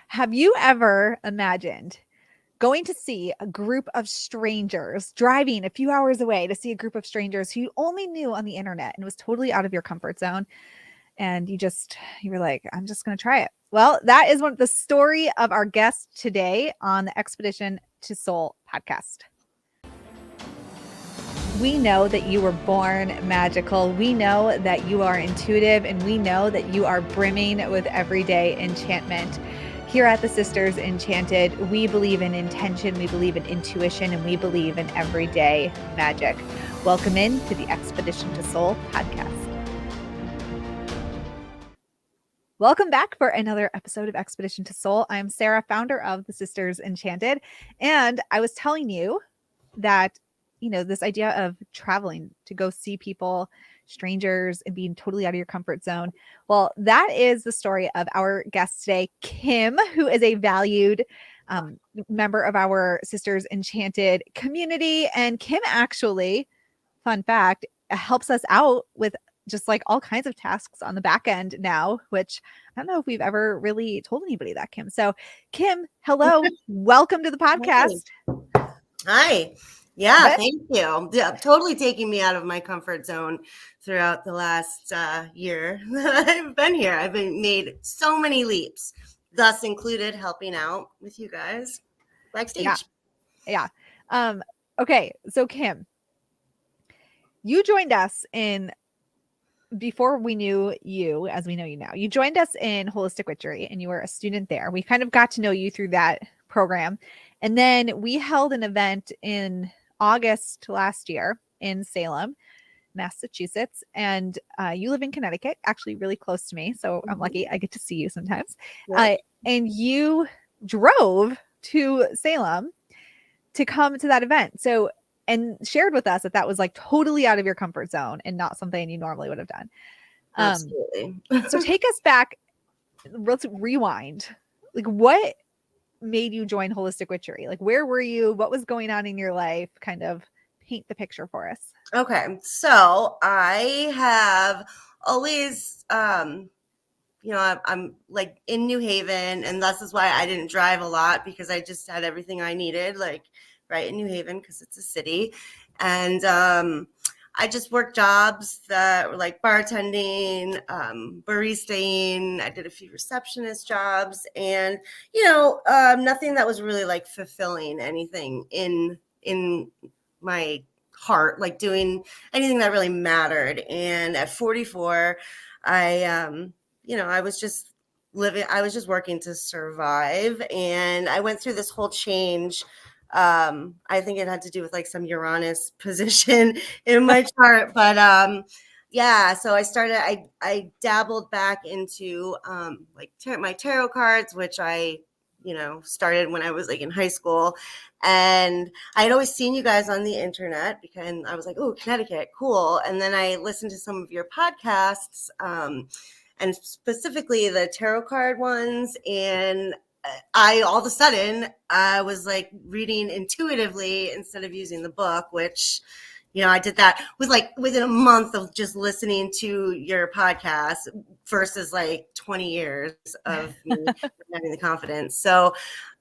Have you ever imagined going to see a group of strangers, driving a few hours away to see a group of strangers who you only knew on the internet and was totally out of your comfort zone? And you were like, I'm just going to try it. Well, that is the story of our guest today on the Expedition to Soul podcast. We know that you were born magical. We know that you are intuitive, and we know that you are brimming with everyday enchantment. Here at the Sisters Enchanted, we believe in intention, we believe in intuition, and we believe in everyday magic. Welcome in to the Expedition to Soul podcast. Welcome back for another episode of Expedition to Soul. I'm Sarah, founder of the Sisters Enchanted, and I was telling you that this idea of traveling to go see people, strangers, and being totally out of your comfort zone. Well, that is the story of our guest today, Kim, who is a valued member of our Sisters Enchanted community. And Kim actually, fun fact, helps us out with just like all kinds of tasks on the back end now, which I don't know if we've ever really told anybody that, Kim. So Kim, hello, welcome to the podcast. Hi. Yeah, thank you. Yeah, totally taking me out of my comfort zone throughout the last year that I've been here. I've made so many leaps, thus included helping out with you guys backstage. Yeah. Okay, so Kim, you joined us before we knew you as we know you now. You joined us in Holistic Witchery, and you were a student there. We kind of got to know you through that program. And then we held an event in August last year in Salem, Massachusetts. And you live in Connecticut, actually really close to me. So I'm lucky I get to see you sometimes. Yep. And you drove to Salem to come to that event. So, and shared with us that was like totally out of your comfort zone and not something you normally would have done. Absolutely. So take us back. Let's rewind. Like, what made you join Holistic Witchery? Like, where were you? What was going on in your life? Kind of paint the picture for us. Okay. So I have always, I'm like in New Haven, and this is why I didn't drive a lot, because I just had everything I needed, like right in New Haven, because it's a city. And I just worked jobs that were like bartending, baristaing. I did a few receptionist jobs, and nothing that was really like fulfilling anything in my heart, like doing anything that really mattered. And at 44, I was just working to survive. And I went through this whole change. I think it had to do with like some Uranus position in my chart, but so I dabbled back into my tarot cards, which I started when I was like in high school. And I had always seen you guys on the internet, because I was like, oh, Connecticut, cool. And then I listened to some of your podcasts, and specifically the tarot card ones. And I all of a sudden I was like reading intuitively instead of using the book, which I did that with like within a month of just listening to your podcast versus like 20 years of me having the confidence. So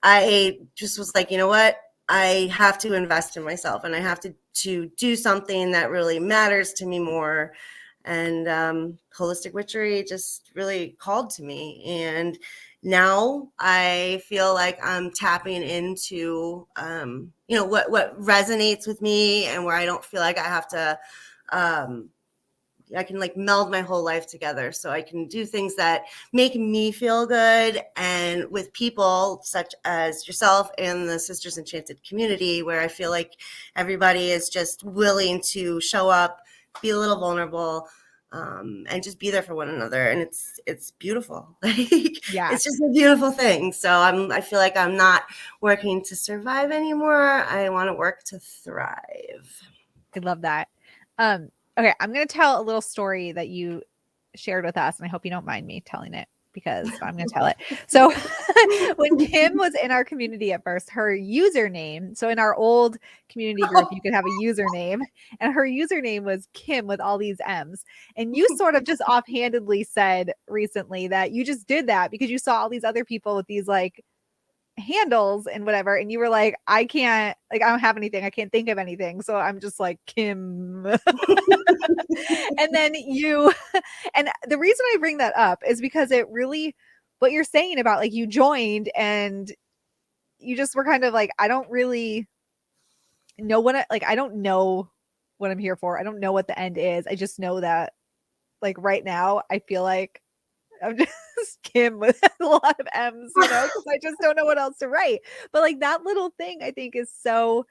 I just was like, you know what? I have to invest in myself, and I have to do something that really matters to me more. And Holistic Witchery just really called to me. And now I feel like I'm tapping into, what resonates with me, and where I don't feel like I have to, I can like meld my whole life together, so I can do things that make me feel good, and with people such as yourself and the Sisters Enchanted community, where I feel like everybody is just willing to show up, be a little vulnerable, and just be there for one another. And it's beautiful. It's just a beautiful thing. So I feel like I'm not working to survive anymore. I want to work to thrive. I love that. Okay, I'm going to tell a little story that you shared with us, and I hope you don't mind me telling it. because I'm going to tell it. So when Kim was in our community at first, her username, so in our old community group, you could have a username, and her username was Kim with all these M's. And you sort of just offhandedly said recently that you just did that because you saw all these other people with these like handles and whatever, and you were like, I can't, like, I don't have anything, I can't think of anything, so I'm just like Kim. And then you and the reason I bring that up is because it really, what you're saying about like you joined and you just were kind of like, I don't really know what I don't know what I'm here for, I don't know what the end is, I just know that like right now I feel like I'm just Kim with a lot of M's, because I just don't know what else to write. But like that little thing I think is so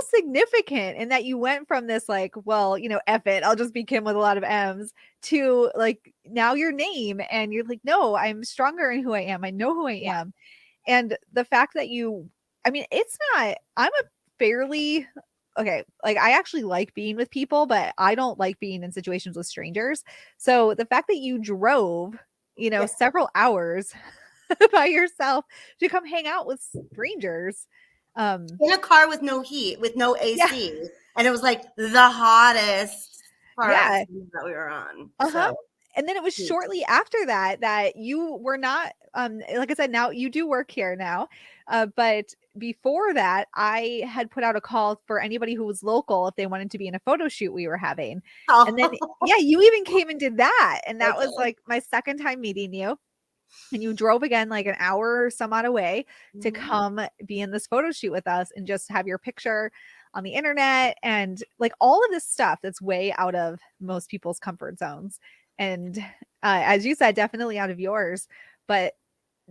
significant in that you went from this like, well, F it, I'll just be Kim with a lot of M's, to like now your name, and you're like, no, I'm stronger in who I am. I know who I Yeah. am. And the fact that I mean, it's not, I'm a fairly, okay, like I actually like being with people, but I don't like being in situations with strangers. So the fact that you drove, Yeah. several hours by yourself to come hang out with strangers. In a car with no heat, with no Yeah. AC. And it was like the hottest part of the Yeah. season that we were on. Uh-huh. So And then it was shortly after that you were not, like I said, now you do work here now. But before that, I had put out a call for anybody who was local if they wanted to be in a photo shoot we were having. And then oh, yeah, you even came and did that. And that was okay. like my second time meeting you. And you drove again like an hour or some odd away to Mhm. come be in this photo shoot with us and just have your picture on the internet and like all of this stuff that's way out of most people's comfort zones. And as you said, definitely out of yours, but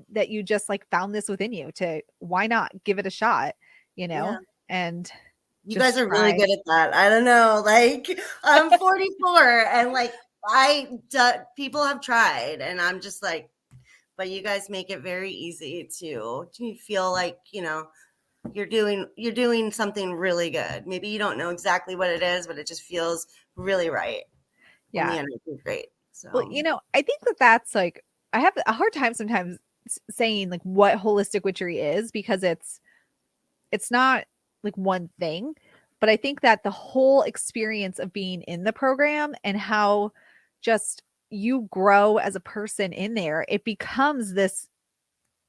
that you just like found this within you to, why not give it a shot, Yeah. and You guys just are really try. good at that. I don't know. Like, I'm 44 and like people have tried and I'm just like, but you guys make it very easy to feel like, you're doing something really good. Maybe you don't know exactly what it is, but it just feels really right. And the Yeah. energy is great. Well, So I think that that's like, I have a hard time sometimes saying like what holistic witchery is, because it's not like one thing, but I think that the whole experience of being in the program and how just you grow as a person in there, it becomes this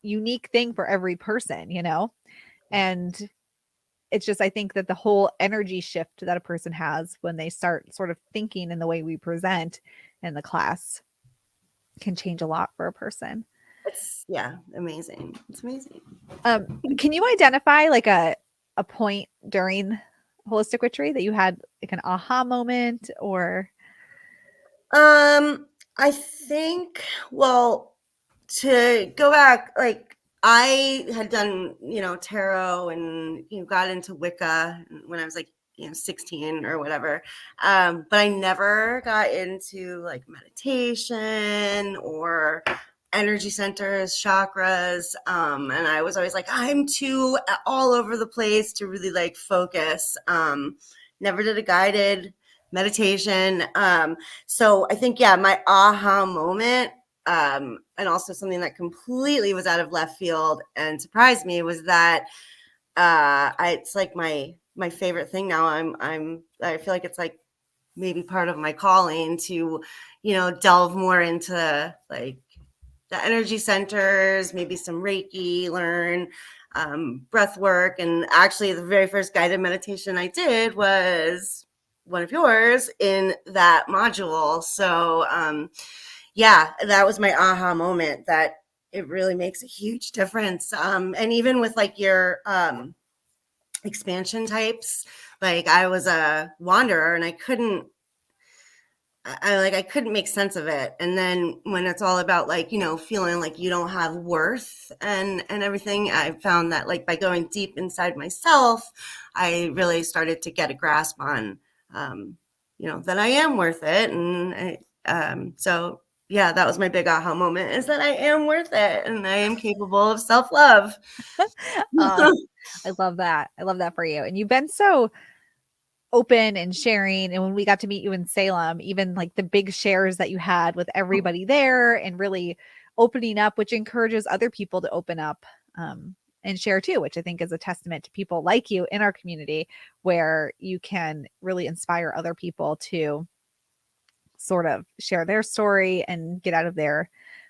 unique thing for every person, And it's just, I think that the whole energy shift that a person has when they start sort of thinking in the way we present in the class can change a lot for a person. it's, yeah, amazing. It's amazing. Can you identify like a point during holistic witchery that you had like an aha moment or I think, well, to go back, like I had done, tarot and got into Wicca when I was like, 16 or whatever. But I never got into like meditation or energy centers, chakras. And I was always like, I'm too all over the place to really like focus. Never did a guided meditation. So I think, yeah, my aha moment, and also something that completely was out of left field and surprised me was that it's like my favorite thing now. I feel like it's like maybe part of my calling to, delve more into like the energy centers, maybe some Reiki, learn breath work. And actually, the very first guided meditation I did was one of yours in that module. So, yeah, that was my aha moment that it really makes a huge difference. And even with like your expansion types, like I was a wanderer and I couldn't I couldn't make sense of it. And then when it's all about like, feeling like you don't have worth and everything, I found that like by going deep inside myself, I really started to get a grasp on, that I am worth it. And so yeah, that was my big aha moment, is that I am worth it and I am capable of self-love. uh I love that. I love that for you. And you've been so open and sharing. And when we got to meet you in Salem, even like the big shares that you had with everybody there and really opening up, which encourages other people to open up and share too, which I think is a testament to people like you in our community, where you can really inspire other people to sort of share their story and get out of their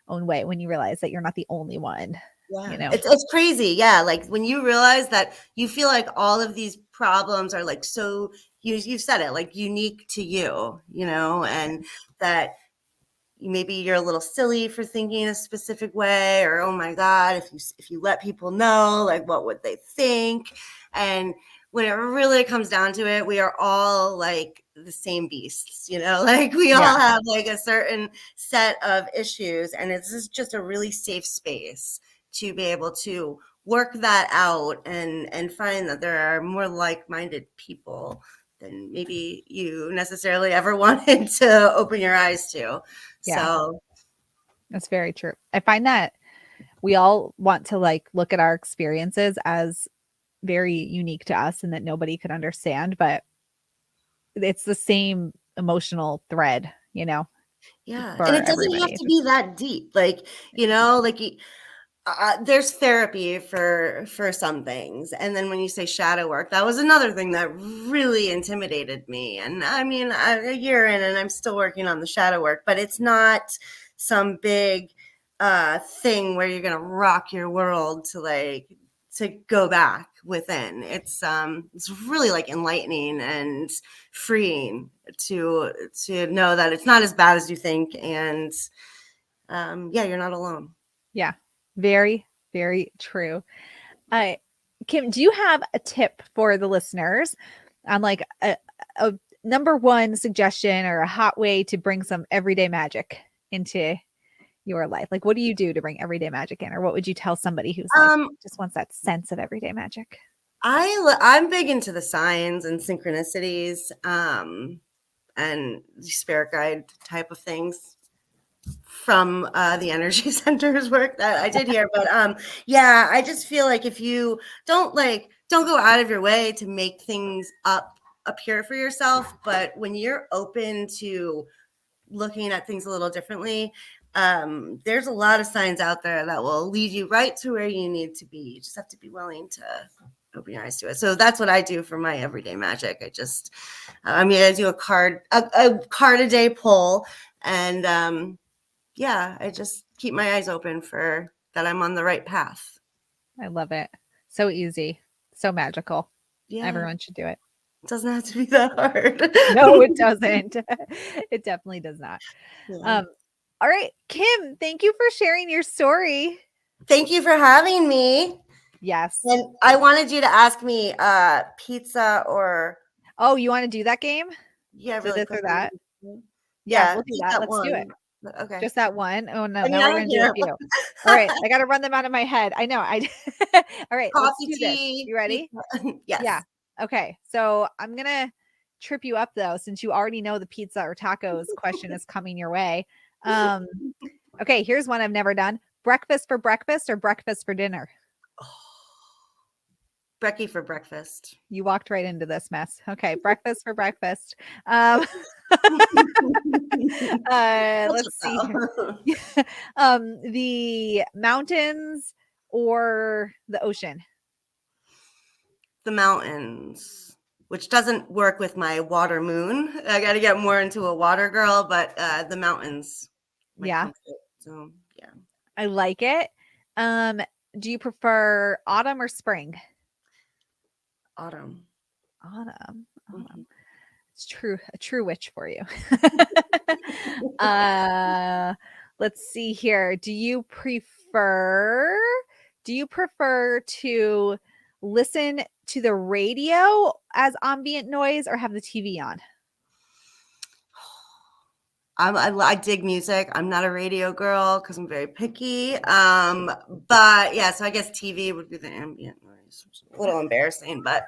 own way when you realize that you're not the only one, Yeah, you know? it's crazy. Yeah, like when you realize that you feel like all of these problems are like so you've said it, like unique to you, you know, and that maybe you're a little silly for thinking a specific way, or oh my god, if you let people know, like what would they think? And when it really comes down to it, we are all like the same beasts, you know, like we Yeah. all have like a certain set of issues, and it's just a really safe space to be able to work that out and find that there are more like-minded people than maybe you necessarily ever wanted to open your eyes to. Yeah. So That's very true. I find that we all want to like look at our experiences as very unique to us and that nobody could understand, but it's the same emotional thread, you know, yeah, and for it doesn't have everybody. to be that deep, like, you know, like there's therapy for some things, and then when you say shadow work, that was another thing that really intimidated me. And I mean, a year in and I'm still working on the shadow work, but it's not some big thing where you're gonna rock your world to go back within. It's really like enlightening and freeing to know that it's not as bad as you think, and yeah, you're not alone. Yeah. Very, very true. Kim, do you have a tip for the listeners on like a number one suggestion or a hot way to bring some everyday magic into your life? Like, what do you do to bring everyday magic in? Or what would you tell somebody who's like, um just wants that sense of everyday magic? I'm big into the signs and synchronicities, and spirit guide type of things from the energy centers work that I did here. But yeah, I just feel like if you don't go out of your way to make things appear for yourself, but when you're open to looking at things a little differently, there's a lot of signs out there that will lead you right to where you need to be. You just have to be willing to open your eyes to it. So that's what I do for my everyday magic. I do a card a day pull, and yeah, I just keep my eyes open for that I'm on the right path. I love it. So easy, so magical. Yeah, Everyone should do it. it doesn't have to be that hard. No, it doesn't. It definitely does not. Yeah. All right, Kim, thank you for sharing your story. Thank you for having me. Yes. And I wanted you to ask me pizza or Oh, you want to do that game? yeah, Do really this or quickly. that? Yeah, Yeah, we'll do just that. that Let's do it. one. Okay. Just that one. Oh no, I mean, now I we're don't gonna do a care. few. All right, I gotta run them out of my head. I know. All right, let's Coffee, do this. tea, You ready? pizza. Yes. Yeah. Okay. So I'm gonna trip you up though, since you already know the pizza or tacos question is coming your way. Um, okay, here's one I've never done. Breakfast for breakfast or breakfast for dinner? Brekkie for breakfast. You walked right into this mess. Okay, breakfast for breakfast. Um, let's see here. The mountains or the ocean? The mountains, which doesn't work with my water moon. I got to get more into a water girl, but the mountains, my Yeah, comfort. So yeah, I like it. Um, do you prefer autumn or spring? autumn. Autumn. Mhm. It's true, a true witch for you. uh let's see here. Do you prefer to listen to the radio as ambient noise or have the TV on? I dig music. I'm not a radio girl because I'm very picky. But yeah, so I guess TV would be the ambient noise. A little embarrassing, but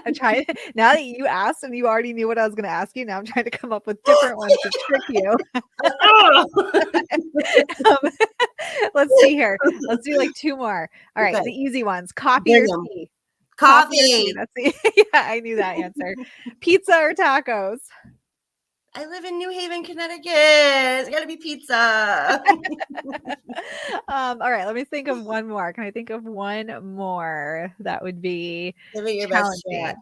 I'm trying now that you asked and you already knew what I was going to ask you. Now I'm trying to come up with different ones to trick you. Um, let's see here. Let's do like two more. All right, okay, the easy ones. Coffee bring or 'em. tea? Coffee or tea? Coffee. That's the yeah, I knew that answer. Pizza or tacos? I live in New Haven, Connecticut. It's got to be pizza. All right, let me think of one more. Can I think of one more that would be Give it your best challenging?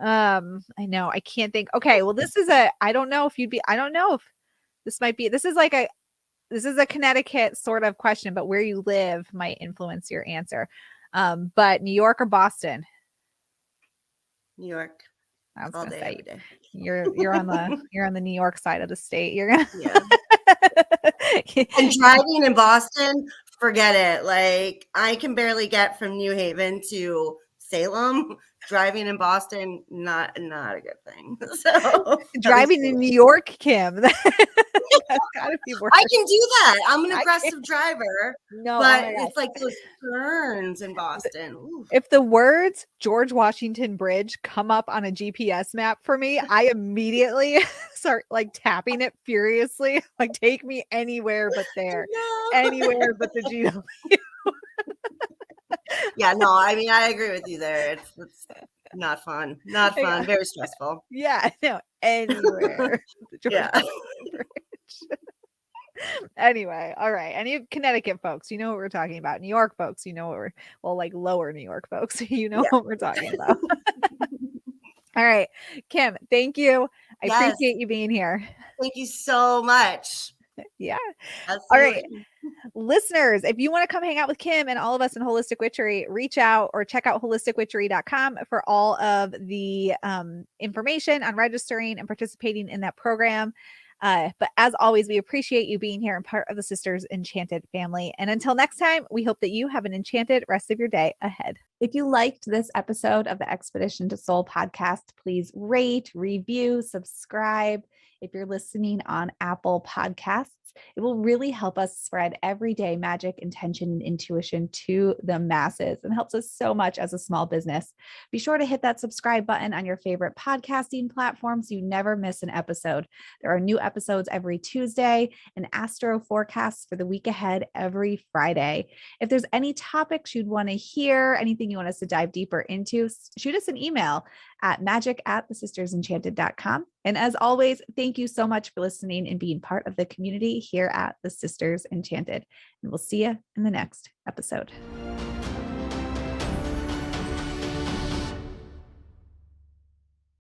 shot. I know I can't think. Okay, well, I don't know if you'd be, I don't know if this is a Connecticut sort of question, but where you live might influence your answer. But New York or Boston? New York. I was All gonna day, say every day. you're on the New York side of the state. You're gonna Yeah. And driving in Boston, forget it. Like, I can barely get from New Haven to Salem. Driving in Boston, not a good thing. So at least driving in New York, Kim. That's gotta be worse. I can do that. I'm an I can't. aggressive driver, No, oh but my it's gosh. like those turns in Boston. Ooh. If the words George Washington Bridge come up on a GPS map for me, I immediately start like tapping it furiously. Like, take me anywhere but there, No. anywhere but the GW. Yeah, no, I mean, I agree with you there. It's not fun. Not fun. Very stressful. Yeah, no, anywhere. The George Yeah. Washington Bridge. Anyway, all right. Any Connecticut folks, you know what we're talking about. New York folks, you know what like lower New York folks, you know Yeah. what we're talking about. All right, Kim, thank you. I Yes. appreciate you being here. Thank you so much. Yeah. All right. Absolutely. Listeners, if you want to come hang out with Kim and all of us in Holistic Witchery, reach out or check out holisticwitchery.com for all of the information on registering and participating in that program. But as always, we appreciate you being here and part of the Sisters Enchanted family. And until next time, we hope that you have an enchanted rest of your day ahead. If you liked this episode of the Expedition to Soul podcast, please rate, review, subscribe. If you're listening on Apple Podcasts, it will really help us spread everyday magic, intention, and intuition to the masses and helps us so much as a small business. Be sure to hit that subscribe button on your favorite podcasting platform so you never miss an episode. There are new episodes every Tuesday and astro forecasts for the week ahead every Friday. If there's any topics you'd want to hear, anything you want us to dive deeper into, shoot us an email at magic@thesistersenchanted.com. And as always, thank you so much for listening and being part of the community here at the Sisters Enchanted. And we'll see you in the next episode.